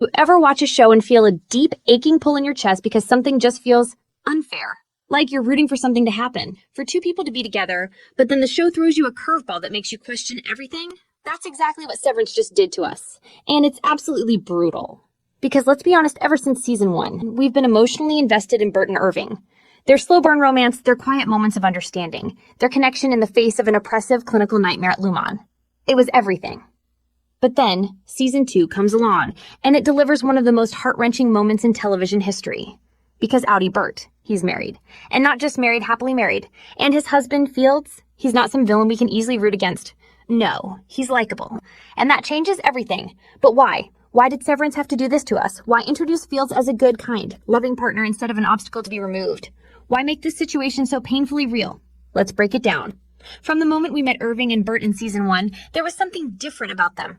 You ever watch a show and feel a deep, aching pull in your chest because something just feels unfair? Like you're rooting for something to happen, for two people to be together, but then the show throws you a curveball that makes you question everything? That's exactly what Severance just did to us. And it's absolutely brutal. Because let's be honest, ever since season 1, we've been emotionally invested in Burt and Irving. Their slow burn romance, their quiet moments of understanding, their connection in the face of an oppressive clinical nightmare at Lumon. It was everything. But then, season 2 comes along, and it delivers one of the most heart-wrenching moments in television history. Because Burt, he's married. And not just married, happily married. And his husband, Fields, he's not some villain we can easily root against. No, he's likable. And that changes everything. But why? Why did Severance have to do this to us? Why introduce Fields as a good, kind, loving partner instead of an obstacle to be removed? Why make this situation so painfully real? Let's break it down. From the moment we met Irving and Burt in season 1, there was something different about them.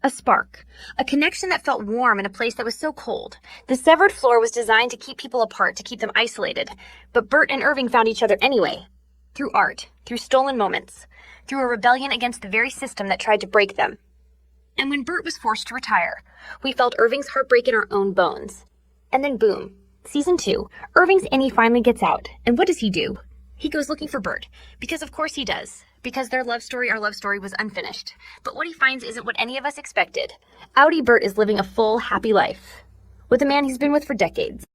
A spark. A connection that felt warm in a place that was so cold. The severed floor was designed to keep people apart, to keep them isolated. But Burt and Irving found each other anyway. Through art, through stolen moments, through a rebellion against the very system that tried to break them. And when Burt was forced to retire, we felt Irving's heartbreak in our own bones. And then boom, season 2, Irving's Annie finally gets out. And what does he do? He goes looking for Burt. Because of course he does. Because their love story, our love story, was unfinished. But what he finds isn't what any of us expected. Burt is living a full, happy life. With a man he's been with for decades.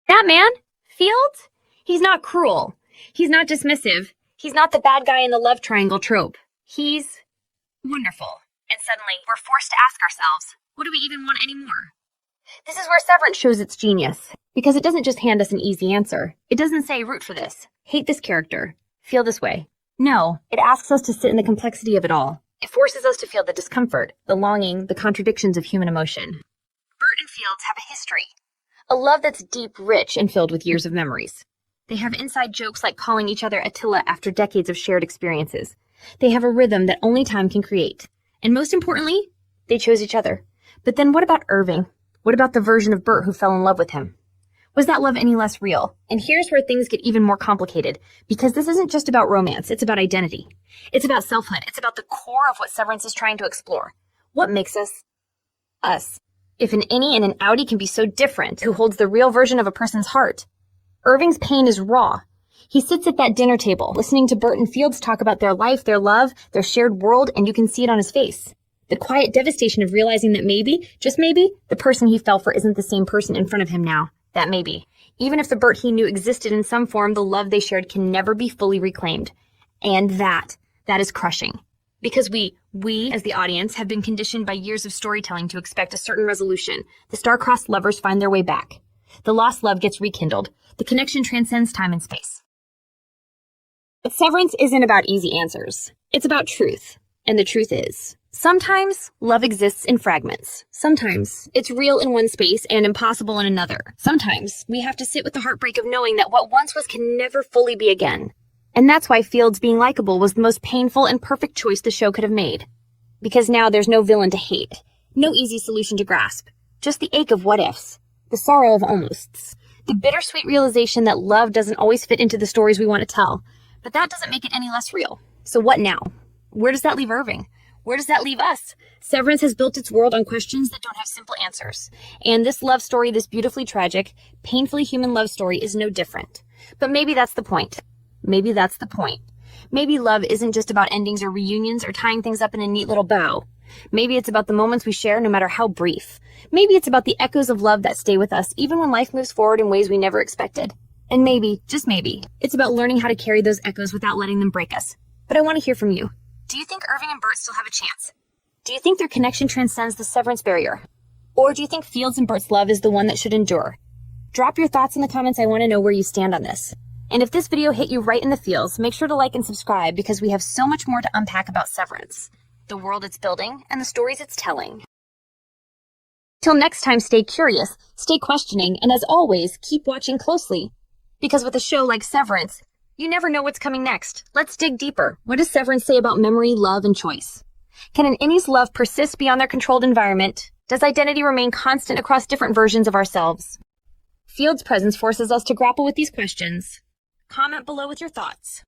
That man, Fields, he's not cruel. He's not dismissive. He's not the bad guy in the love triangle trope. He's wonderful. And suddenly, we're forced to ask ourselves, what do we even want anymore? This is where Severance shows its genius. Because it doesn't just hand us an easy answer. It doesn't say, root for this, hate this character, feel this way. No, it asks us to sit in the complexity of it all. It forces us to feel the discomfort, the longing, the contradictions of human emotion. Burt and Fields have a history. A love that's deep, rich, and filled with years of memories. They have inside jokes like calling each other Attila after decades of shared experiences. They have a rhythm that only time can create. And most importantly, they chose each other. But then what about Irving? What about the version of Burt who fell in love with him? Was that love any less real? And here's where things get even more complicated, because this isn't just about romance, it's about identity. It's about selfhood. It's about the core of what Severance is trying to explore. What makes us us? If an Annie and an Outie can be so different, who holds the real version of a person's heart? Irving's pain is raw. He sits at that dinner table, listening to Burt and Fields talk about their life, their love, their shared world, and you can see it on his face. The quiet devastation of realizing that maybe, just maybe, the person he fell for isn't the same person in front of him now. That maybe. Even if the Burt he knew existed in some form, the love they shared can never be fully reclaimed. And that is crushing. Because we as the audience, have been conditioned by years of storytelling to expect a certain resolution. The star-crossed lovers find their way back. The lost love gets rekindled. The connection transcends time and space. But Severance isn't about easy answers. It's about truth. And the truth is, sometimes love exists in fragments. Sometimes it's real in one space and impossible in another. Sometimes we have to sit with the heartbreak of knowing that what once was can never fully be again. And that's why Fields being likable was the most painful and perfect choice the show could have made. Because now there's no villain to hate, no easy solution to grasp, just the ache of what-ifs, the sorrow of almosts, the bittersweet realization that love doesn't always fit into the stories we want to tell. But that doesn't make it any less real. So what now? Where does that leave Irving? Where does that leave us? Severance has built its world on questions that don't have simple answers. And this love story, this beautifully tragic, painfully human love story is no different. But maybe that's the point. Maybe that's the point. Maybe love isn't just about endings or reunions or tying things up in a neat little bow. Maybe it's about the moments we share no matter how brief. Maybe it's about the echoes of love that stay with us even when life moves forward in ways we never expected. And maybe, just maybe, it's about learning how to carry those echoes without letting them break us. But I want to hear from you. Do you think Irving and Burt still have a chance? Do you think their connection transcends the severance barrier? Or do you think Fields and Burt's love is the one that should endure? Drop your thoughts in the comments. I want to know where you stand on this. And if this video hit you right in the feels, make sure to like and subscribe because we have so much more to unpack about Severance, the world it's building, and the stories it's telling. Till next time, stay curious, stay questioning, and as always, keep watching closely. Because with a show like Severance, you never know what's coming next. Let's dig deeper. What does Severance say about memory, love, and choice? Can an Annie's love persist beyond their controlled environment? Does identity remain constant across different versions of ourselves? Fields' presence forces us to grapple with these questions. Comment below with your thoughts.